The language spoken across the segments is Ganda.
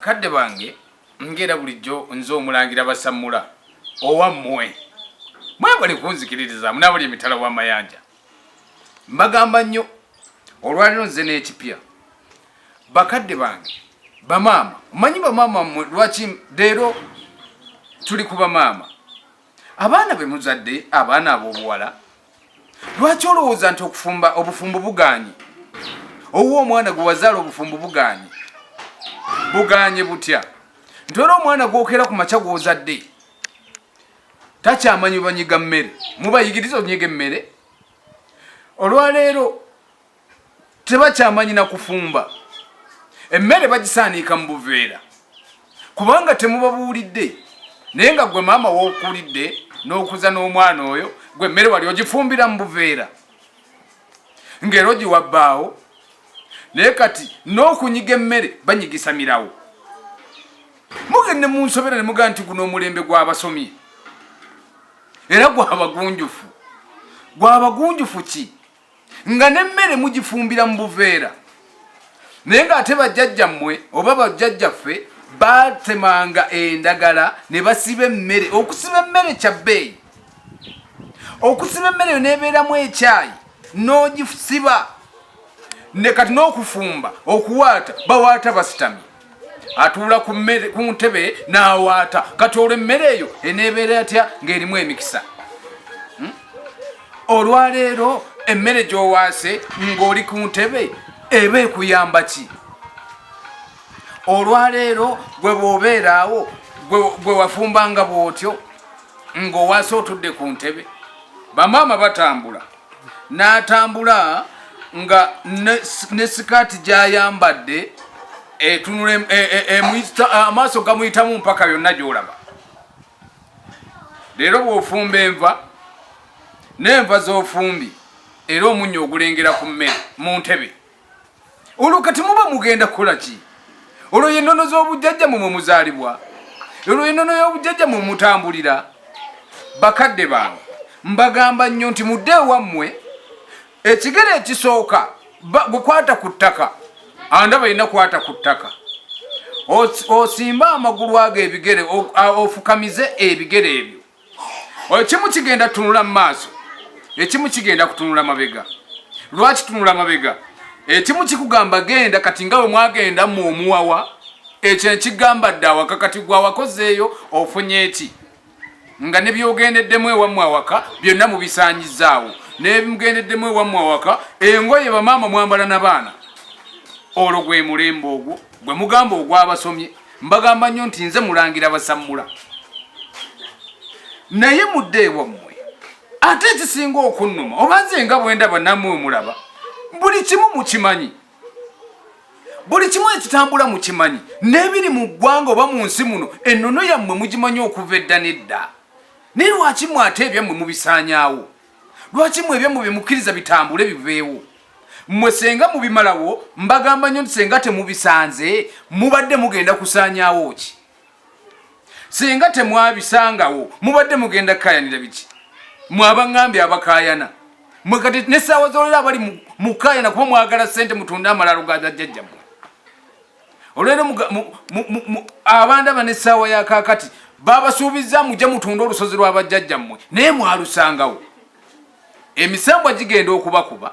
Kadde bange ngera bulijjo nze omulangira basamula owammwe mwebali kunzikiririza munabali emitala w'amayanja mbagamba nnyo olwaliro nze n'ekipya bakadde bange bamaama manyi bamaama mmwe lwaki leero tuli ku bamaama abaana be muzadde abaana ab'obuwala lwaki olowooza nti okufumba obufumbo bugaanyi owa omwana gwe wazaala obufumbo bugaanyi buganye butya ntolo omwana gwokera ku macha gwozadde takyamanyi banyiga mmere mubayigiriza onyiga emmere olwaleero tebakyamanyi na kufumba emmere bagisaanika mu buveera kubanga temubabuulidde naye nga gwe maama wookulidde n'okuza n'omwana oyo gwe emmere wali ogifumbira mu buveera ng'era ogiwa bbaawo naye kati n'okunyiga emmere banyigisa mirawo mugende munsobera ne mugaa nti guno omulembe gw'abasomye era gwabagunjufu ki nga n'emmere mugifumbira mu buveera naye ng'ate bajjajjammwe oba bajjajjaffe batemanga endagala ne basiba emmere okusiba emmere kyabbeeyi okusiba emmere yo neebeeramu ekyayi n'ogisiba ne kati n'okufumba okuwaata bawaata basitamye atuula ku ntebe n'awaata kati olwo emmere eyo eneebeera atya ng'erimu emikisa olwaleero emmere gy'owaase ng'oli ku ntebe eba ekuyamba ki olwaleero gwe bw'obeeraawo gwe wafumbanga bw'otyo ng'owaase otudde ku ntebe bamaama batambula n'atambula nga ne sikaati gy'ayambadde amaaso gamuyitamu mpaka yonna gy'olaba leero bw'ofumba enva n'enva z'ofumbi era omunnyo ogulengera ku mmere mu ntebe olwo kati muba mugenda kukola ki olwo yennono z'obujjajjammwe mwe muzaalibwa olwo yennono y'obujjajja mwe mutambulira bakadde bange mbagamba nnyo nti mudde ewammwe ekigere ekisooka gukwata ku ttaka andaba yina kwata ku ttaka osimba amagulu ago ebigere ofukamize ebigere ebyo ekimu kigenda kutunula mu maaso ekimu kigenda kutunula mabega lwaki tunula mabega ekimu kikugamba genda kati nga bwe mwagenda mu omuwawa ekyo ekigamba dde awaka kati gwe awakozeeyo ofunye eki nga ne byogendeddemu ewammwe awaka byonna mubisaanyizaawo nebimugendeddemu ewammwe awaka engoye bamaama mwambala n'abaana olwo gwe mulembe ogwo gwe mugamba ogw'abasomye mbagamba nnyo nti nze mulangira basammula naye mudde ewammwe ate ekisinga okunnuma oba nze nga bwe ndaba nammwe mulaba buli kimu mukimanyi buli kimu ekitambula mukimanyi n'ebiri mu ggwanga oba mu nsi muno ennono yammwe mugimanyi okuva edda n'edda naye lwaki mwe ate ebyammwe mubisaanyaawo lwaki mwe ebyammwe byemukkiriza bitambule biveewo mmwe senga mubimalawo mbagamba nnyo nti senga temubisanze mubadde mugenda kusaanyaawo ki senga temwabisangawo mubadde mugenda kukayanira biki mwe abaŋŋambye abakaayana mwe kati n'essaawa z'olera abali mu kaayana kuba mwagala ssente mutunde amalalo ga jjajjammwe olwero abandaba n'essaawa ya kaakati babasuubiza mujje mutunde olusozi lw'abajjajjammwe naye mwalusangawo emisambwa gigenda okubakuba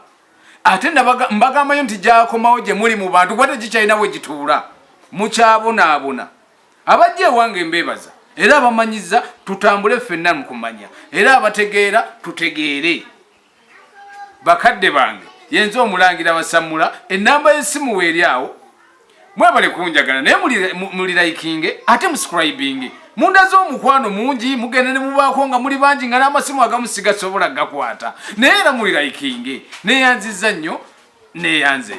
ate mbagambayo nti gyakomawo gye muli mu bantu kuba tegikyalina we gituula mukyabonaabona abajja ewange mbeebaza era abamanyiza tutambule ffenna mu kumanya era abategeera tutegeere bakadde bange yenze omulangira basammula ennamba y'essimu weeryawo mwebale kunjagala naye muli likinge ate muscribinge munda z'omukwano mungi mugenda ne mubaako nga muli bangi nga n'amasimu agamu sigasobola gakwata naye era muli likinge neeyanziza nnyo neeyanze